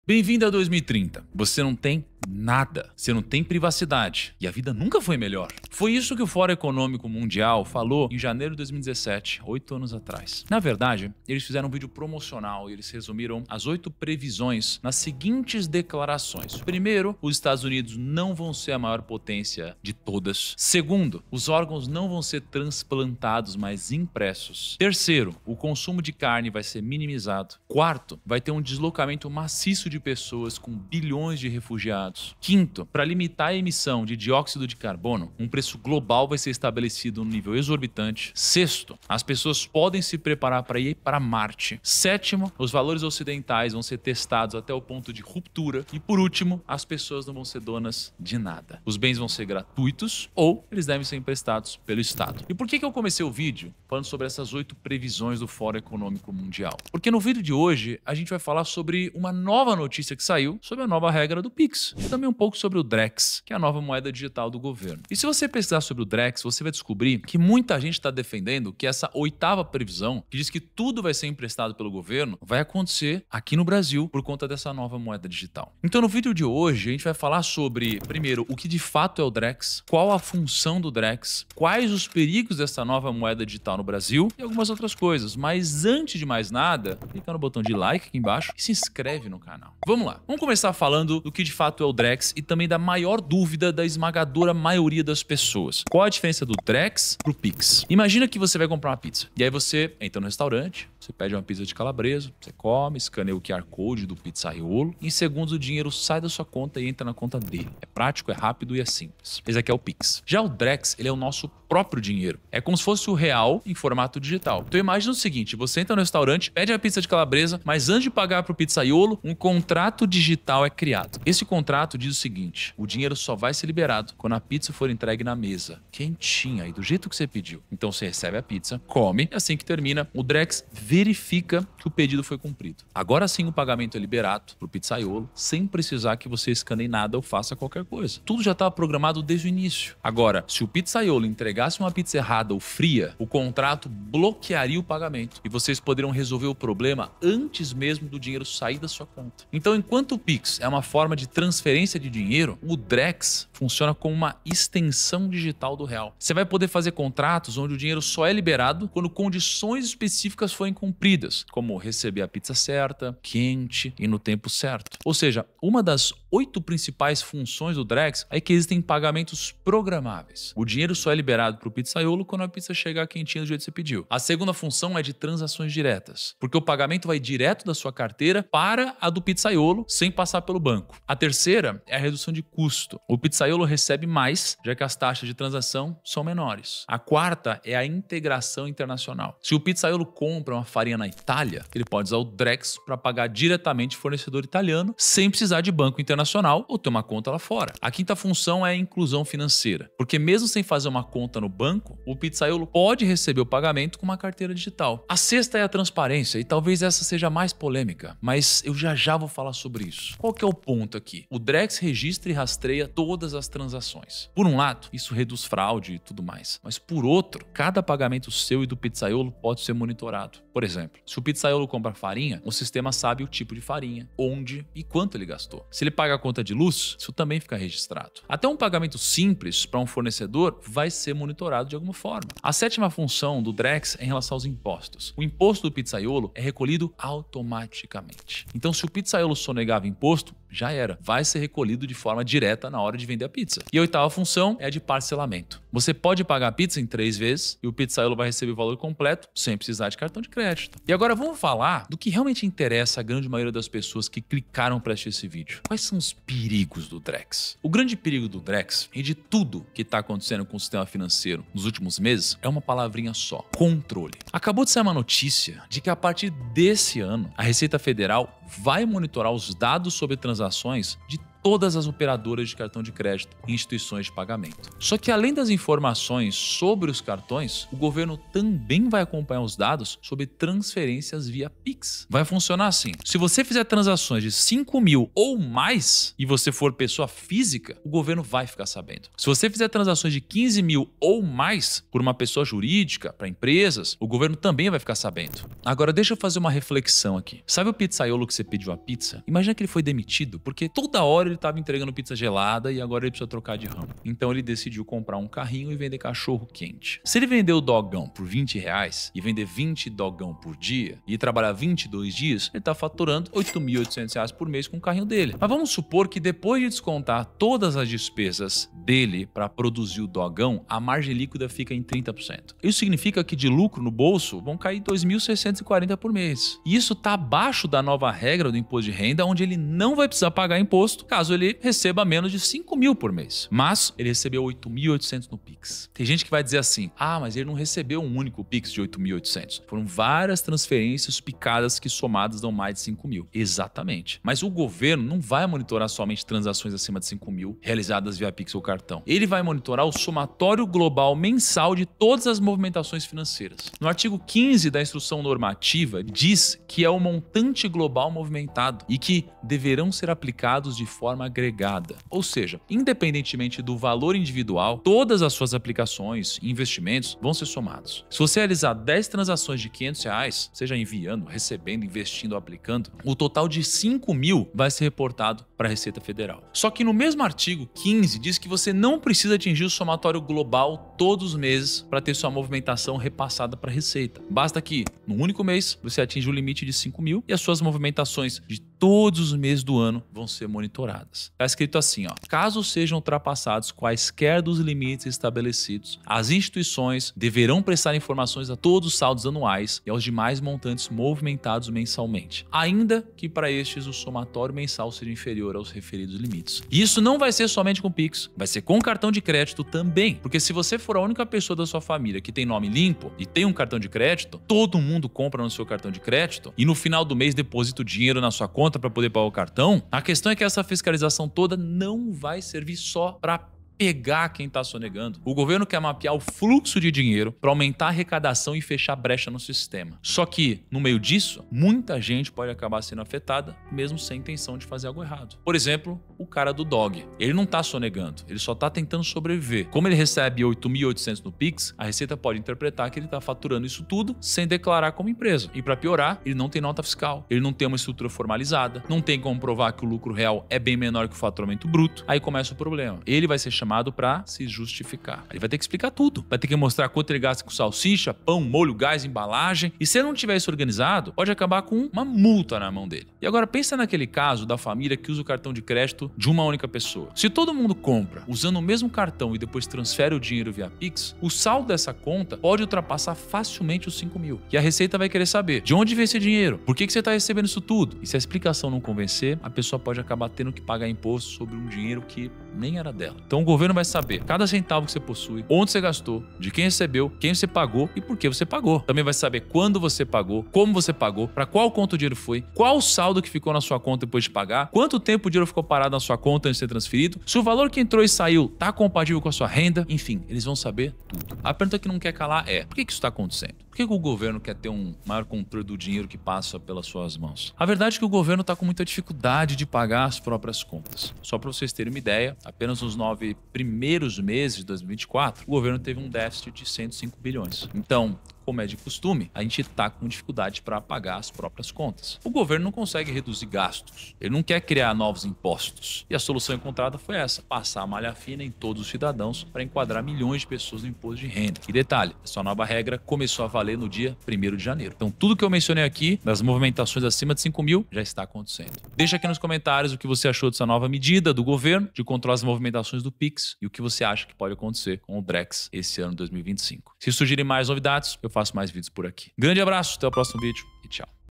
Bem-vindo a 2030. Você não tem nada. Você não tem privacidade. E a vida nunca foi melhor. Foi isso que o Fórum Econômico Mundial falou em janeiro de 2017, 8 anos atrás. Na verdade, eles fizeram um vídeo promocional e eles resumiram as 8 previsões nas seguintes declarações. Primeiro, os Estados Unidos não vão ser a maior potência de todas. Segundo, os órgãos não vão ser transplantados, mas impressos. Terceiro, o consumo de carne vai ser minimizado. Quarto, vai ter um deslocamento maciço de pessoas com bilhões de refugiados. Quinto, para limitar a emissão de dióxido de carbono, um preço global vai ser estabelecido num nível exorbitante. Sexto, as pessoas podem se preparar para ir para Marte. Sétimo, os valores ocidentais vão ser testados até o ponto de ruptura. E por último, as pessoas não vão ser donas de nada. Os bens vão ser gratuitos ou eles devem ser emprestados pelo Estado. E por que eu comecei o vídeo falando sobre essas 8 previsões do Fórum Econômico Mundial? Porque no vídeo de hoje a gente vai falar sobre uma nova notícia que saiu sobre a nova regra do Pix. E também um pouco sobre o Drex, que é a nova moeda digital do governo. E se você pesquisar sobre o Drex, você vai descobrir que muita gente está defendendo que essa 8ª previsão, que diz que tudo vai ser emprestado pelo governo, vai acontecer aqui no Brasil por conta dessa nova moeda digital. Então no vídeo de hoje a gente vai falar sobre, primeiro, o que de fato é o Drex, qual a função do Drex, quais os perigos dessa nova moeda digital no Brasil e algumas outras coisas. Mas antes de mais nada, clica no botão de like aqui embaixo e se inscreve no canal. Vamos lá, vamos começar falando do que de fato é o Drex e também da maior dúvida da esmagadora maioria das pessoas. Qual a diferença do Drex pro Pix? Imagina que você vai comprar uma pizza e aí você entra no restaurante, você pede uma pizza de calabresa, você come, escaneia o QR Code do pizzaiolo, em segundos o dinheiro sai da sua conta e entra na conta dele. É prático, é rápido e é simples. Esse aqui é o Pix. Já o Drex, ele é o nosso próprio dinheiro. É como se fosse o real em formato digital. Então imagina o seguinte, você entra no restaurante, pede a pizza de calabresa, mas antes de pagar pro pizzaiolo, um contrato digital é criado. Esse contrato diz o seguinte, o dinheiro só vai ser liberado quando a pizza for entregue na mesa, quentinha e do jeito que você pediu. Então você recebe a pizza, come, e assim que termina, o Drex verifica que o pedido foi cumprido. Agora sim o pagamento é liberado pro pizzaiolo, sem precisar que você escaneie nada ou faça qualquer coisa. Tudo já estava programado desde o início. Agora, se o pizzaiolo entregasse uma pizza errada ou fria, o contrato bloquearia o pagamento e vocês poderiam resolver o problema antes mesmo do dinheiro sair da sua conta. Então, enquanto o Pix é uma forma de transferência de dinheiro, o Drex funciona como uma extensão digital do real. Você vai poder fazer contratos onde o dinheiro só é liberado quando condições específicas forem cumpridas, como receber a pizza certa, quente e no tempo certo. Ou seja, uma das 8 principais funções do Drex é que existem pagamentos programáveis. O dinheiro só é liberado para o pizzaiolo quando a pizza chegar quentinha do jeito que você pediu. A segunda função é de transações diretas, porque o pagamento vai direto da sua carteira para a do pizzaiolo sem passar pelo banco. A terceira é a redução de custo. O pizzaiolo recebe mais, já que as taxas de transação são menores. A quarta é a integração internacional. Se o pizzaiolo compra uma farinha na Itália, ele pode usar o Drex para pagar diretamente o fornecedor italiano sem precisar de banco internacional ou ter uma conta lá fora. A quinta função é a inclusão financeira, porque mesmo sem fazer uma conta no banco, o pizzaiolo pode receber o pagamento com uma carteira digital. A sexta é a transparência e talvez essa seja a mais polêmica, mas eu já vou falar sobre isso. Qual que é o ponto aqui? O Drex registra e rastreia todas as transações. Por um lado, isso reduz fraude e tudo mais, mas por outro, cada pagamento seu e do pizzaiolo pode ser monitorado. Por exemplo, se o pizzaiolo compra farinha, o sistema sabe o tipo de farinha, onde e quanto ele gastou. Se ele paga a conta de luz, isso também fica registrado. Até um pagamento simples para um fornecedor vai ser monitorado de alguma forma. A sétima função do Drex é em relação aos impostos. O imposto do pizzaiolo é recolhido automaticamente. Então, se o pizzaiolo sonegava imposto, já era. Vai ser recolhido de forma direta na hora de vender a pizza. E a oitava função é a de parcelamento. Você pode pagar a pizza em 3 vezes e o pizzaiolo vai receber o valor completo sem precisar de cartão de crédito. E agora vamos falar do que realmente interessa a grande maioria das pessoas que clicaram para assistir esse vídeo. Quais são os perigos do Drex? O grande perigo do Drex e de tudo que está acontecendo com o sistema financeiro nos últimos meses é uma palavrinha só: controle. Acabou de sair uma notícia de que a partir desse ano a Receita Federal vai monitorar os dados sobre transações de todas as operadoras de cartão de crédito e instituições de pagamento. Só que além das informações sobre os cartões, o governo também vai acompanhar os dados sobre transferências via Pix. Vai funcionar assim: se você fizer transações de 5 mil ou mais e você for pessoa física, o governo vai ficar sabendo. Se você fizer transações de 15 mil ou mais por uma pessoa jurídica, para empresas, o governo também vai ficar sabendo. Agora deixa eu fazer uma reflexão aqui. Sabe o pizzaiolo que você pediu a pizza? Imagina que ele foi demitido porque toda hora ele estava entregando pizza gelada e agora ele precisa trocar de ramo. Então ele decidiu comprar um carrinho e vender cachorro quente. Se ele vender o dogão por R$20 e vender 20 dogão por dia e trabalhar 22 dias, ele está faturando R$8.800 por mês com o carrinho dele. Mas vamos supor que depois de descontar todas as despesas dele para produzir o dogão, a margem líquida fica em 30%. Isso significa que de lucro no bolso vão cair 2.640 por mês. E isso está abaixo da nova regra do imposto de renda, onde ele não vai precisar pagar imposto caso ele receba menos de 5 mil por mês. Mas ele recebeu 8.800 no Pix. Tem gente que vai dizer assim: ah, mas ele não recebeu um único Pix de 8.800. Foram várias transferências picadas que somadas dão mais de 5 mil. Exatamente. Mas o governo não vai monitorar somente transações acima de 5 mil realizadas via Pix ou cartão. Ele vai monitorar o somatório global mensal de todas as movimentações financeiras. No artigo 15 da instrução normativa diz que é o montante global movimentado e que deverão ser aplicados de forma agregada. Ou seja, independentemente do valor individual, todas as suas aplicações e investimentos vão ser somados. Se você realizar 10 transações de R$500, seja enviando, recebendo, investindo ou aplicando, o total de 5 mil vai ser reportado para a Receita Federal. Só que no mesmo artigo 15 diz que você não precisa atingir o somatório global todos os meses para ter sua movimentação repassada para a Receita. Basta que, no único mês, você atinja o limite de 5 mil e as suas movimentações de todos os meses do ano vão ser monitoradas. Está escrito assim, ó: caso sejam ultrapassados quaisquer dos limites estabelecidos, as instituições deverão prestar informações a todos os saldos anuais e aos demais montantes movimentados mensalmente, ainda que para estes o somatório mensal seja inferior aos referidos limites. E isso não vai ser somente com Pix, vai ser com cartão de crédito também, porque se você for a única pessoa da sua família que tem nome limpo e tem um cartão de crédito, todo mundo compra no seu cartão de crédito e no final do mês deposita o dinheiro na sua conta para poder pagar o cartão. A questão é que essa fiscalização toda não vai servir só para pegar quem está sonegando. O governo quer mapear o fluxo de dinheiro para aumentar a arrecadação e fechar brecha no sistema. Só que, no meio disso, muita gente pode acabar sendo afetada, mesmo sem intenção de fazer algo errado. Por exemplo, o cara do dog. Ele não está sonegando, ele só está tentando sobreviver. Como ele recebe 8.800 no Pix, a Receita pode interpretar que ele está faturando isso tudo sem declarar como empresa. E para piorar, ele não tem nota fiscal, ele não tem uma estrutura formalizada, não tem como provar que o lucro real é bem menor que o faturamento bruto. Aí começa o problema. Ele vai ser chamado para se justificar. Ele vai ter que explicar tudo. Vai ter que mostrar quanto ele gasta com salsicha, pão, molho, gás, embalagem. E se ele não tiver isso organizado, pode acabar com uma multa na mão dele. E agora pensa naquele caso da família que usa o cartão de crédito de uma única pessoa. Se todo mundo compra usando o mesmo cartão e depois transfere o dinheiro via Pix, o saldo dessa conta pode ultrapassar facilmente os 5 mil. E a Receita vai querer saber de onde vem esse dinheiro, por que você está recebendo isso tudo? E se a explicação não convencer, a pessoa pode acabar tendo que pagar imposto sobre um dinheiro que nem era dela. Então o governo vai saber cada centavo que você possui, onde você gastou, de quem recebeu, quem você pagou e por que você pagou. Também vai saber quando você pagou, como você pagou, para qual conta o dinheiro foi, qual o saldo que ficou na sua conta depois de pagar, quanto tempo o dinheiro ficou parado na sua conta antes de ser transferido, se o valor que entrou e saiu está compatível com a sua renda, enfim, eles vão saber tudo. A pergunta que não quer calar é: por que isso está acontecendo? Por que o governo quer ter um maior controle do dinheiro que passa pelas suas mãos? A verdade é que o governo está com muita dificuldade de pagar as próprias contas. Só para vocês terem uma ideia, apenas nos 9 primeiros meses de 2024, o governo teve um déficit de 105 bilhões. Então, como é de costume, a gente está com dificuldade para pagar as próprias contas. O governo não consegue reduzir gastos, ele não quer criar novos impostos. E a solução encontrada foi essa: passar a malha fina em todos os cidadãos para enquadrar milhões de pessoas no imposto de renda. E detalhe, essa nova regra começou a valer no dia 1º de janeiro. Então tudo que eu mencionei aqui, das movimentações acima de 5 mil, já está acontecendo. Deixa aqui nos comentários o que você achou dessa nova medida do governo de controlar as movimentações do Pix e o que você acha que pode acontecer com o Drex esse ano 2025. Se surgirem mais novidades, eu faço mais vídeos por aqui. Grande abraço, até o próximo vídeo e tchau.